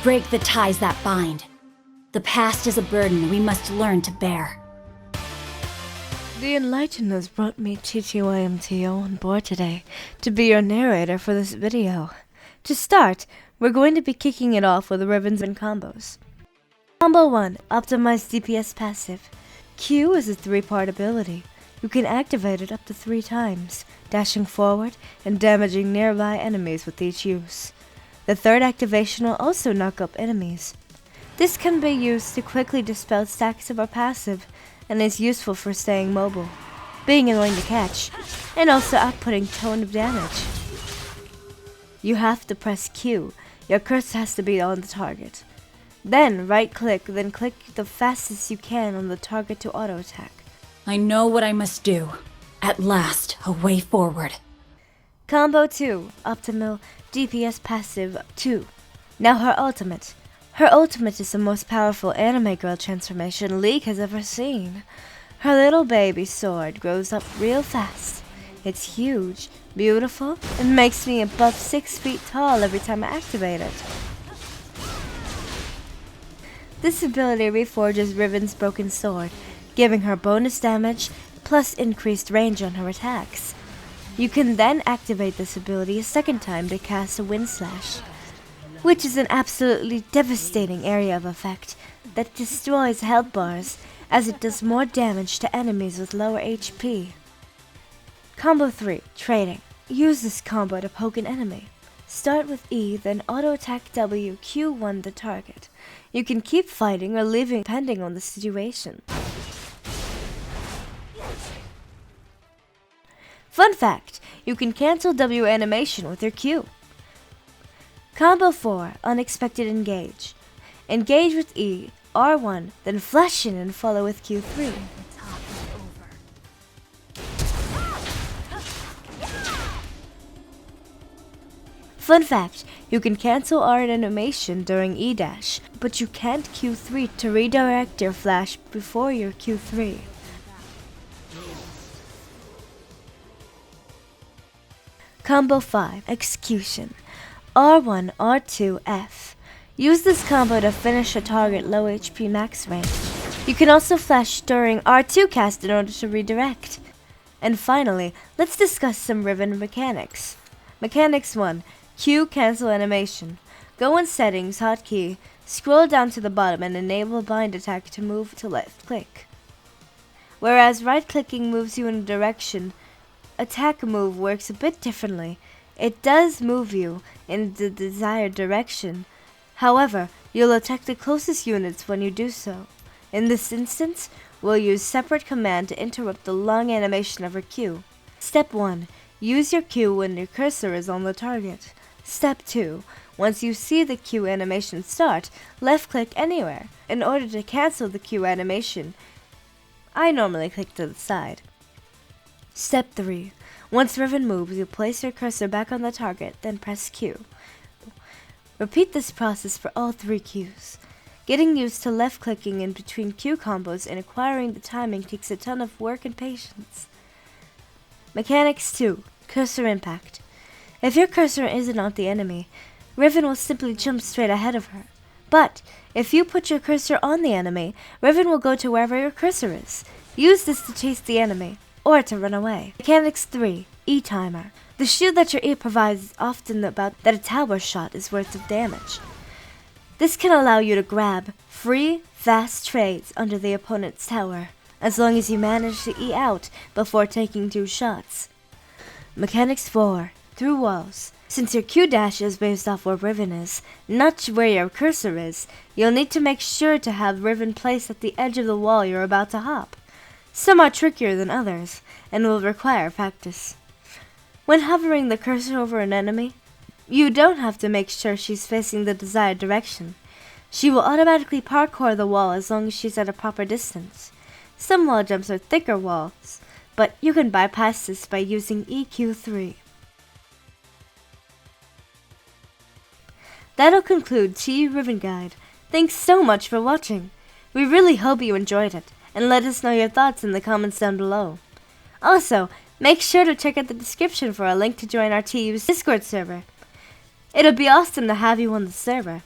break the ties that bind. The past is a burden we must learn to bear. The Unlighted has brought me ttymto on board today to be your narrator for this video. To start, we're going to be kicking it off with Riven's and combos. Combo 1, Optimize DPS Passive. Q is a 3-part ability. You can activate it up to 3 times, dashing forward and damaging nearby enemies with each use. The third activation will also knock up enemies. This can be used to quickly dispel stacks of our passive, and is useful for staying mobile, being annoying to catch, and also outputting a ton of damage. You have to press Q. Your cursor has to be on the target. Then right-click, then click the fastest you can on the target to auto-attack. I know what I must do. At last, a way forward. Combo 2, Optimal DPS Passive 2. Now her ultimate. Her ultimate is the most powerful anime girl transformation League has ever seen. Her little baby sword grows up real fast. It's huge, beautiful, and makes me above 6 feet tall every time I activate it. This ability reforges Riven's broken sword, giving her bonus damage plus increased range on her attacks. You can then activate this ability a second time to cast a Wind Slash, which is an absolutely devastating area of effect that destroys health bars as it does more damage to enemies with lower HP. Combo 3, Trading. Use this combo to poke an enemy. Start with E, then auto-attack W, Q1 the target. You can keep fighting or leaving depending on the situation. Fun fact, you can cancel W animation with your Q. Combo 4, Unexpected Engage. Engage with E, R1, then flash in and follow with Q3. Fun fact, you can cancel R animation during E dash, but you can't Q3 to redirect your flash before your Q3. Combo 5, Execution. R1, R2, F. Use this combo to finish a target low HP max range. You can also flash during R2 cast in order to redirect. And finally, let's discuss some Riven mechanics. Mechanics 1, Q cancel animation. Go in settings, hotkey, scroll down to the bottom and enable bind attack to move to left click. Whereas right clicking moves you in a direction, attack move works a bit differently. It does move you in the desired direction. However, you'll attack the closest units when you do so. In this instance, we'll use separate command to interrupt the long animation of our Q. Step 1. Use your Q when your cursor is on the target. Step 2. Once you see the Q animation start, left-click anywhere. In order to cancel the Q animation, I normally click to the side. Step 3. Once Riven moves, you place your cursor back on the target, then press Q. Repeat this process for all 3 Qs. Getting used to left-clicking in between Q combos and acquiring the timing takes a ton of work and patience. Mechanics 2. Cursor Impact. If your cursor isn't on the enemy, Riven will simply jump straight ahead of her. But if you put your cursor on the enemy, Riven will go to wherever your cursor is. Use this to chase the enemy, or to run away. Mechanics 3. E-Timer. The shield that your E provides is often about that a tower shot is worth of damage. This can allow you to grab free, fast trades under the opponent's tower, as long as you manage to E out before taking 2 shots. Mechanics 4. Through walls. Since your Q dash is based off where Riven is, not where your cursor is, you'll need to make sure to have Riven placed at the edge of the wall you're about to hop. Some are trickier than others, and will require practice. When hovering the cursor over an enemy, you don't have to make sure she's facing the desired direction. She will automatically parkour the wall as long as she's at a proper distance. Some wall jumps are thicker walls, but you can bypass this by using EQ3. That'll conclude Riven Guide. Thanks so much for watching. We really hope you enjoyed it, and let us know your thoughts in the comments down below. Also, make sure to check out the description for a link to join our TU's Discord server. It'll be awesome to have you on the server.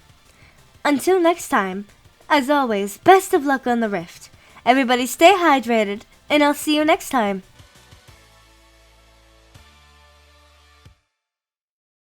Until next time, as always, best of luck on the Rift. Everybody stay hydrated, and I'll see you next time.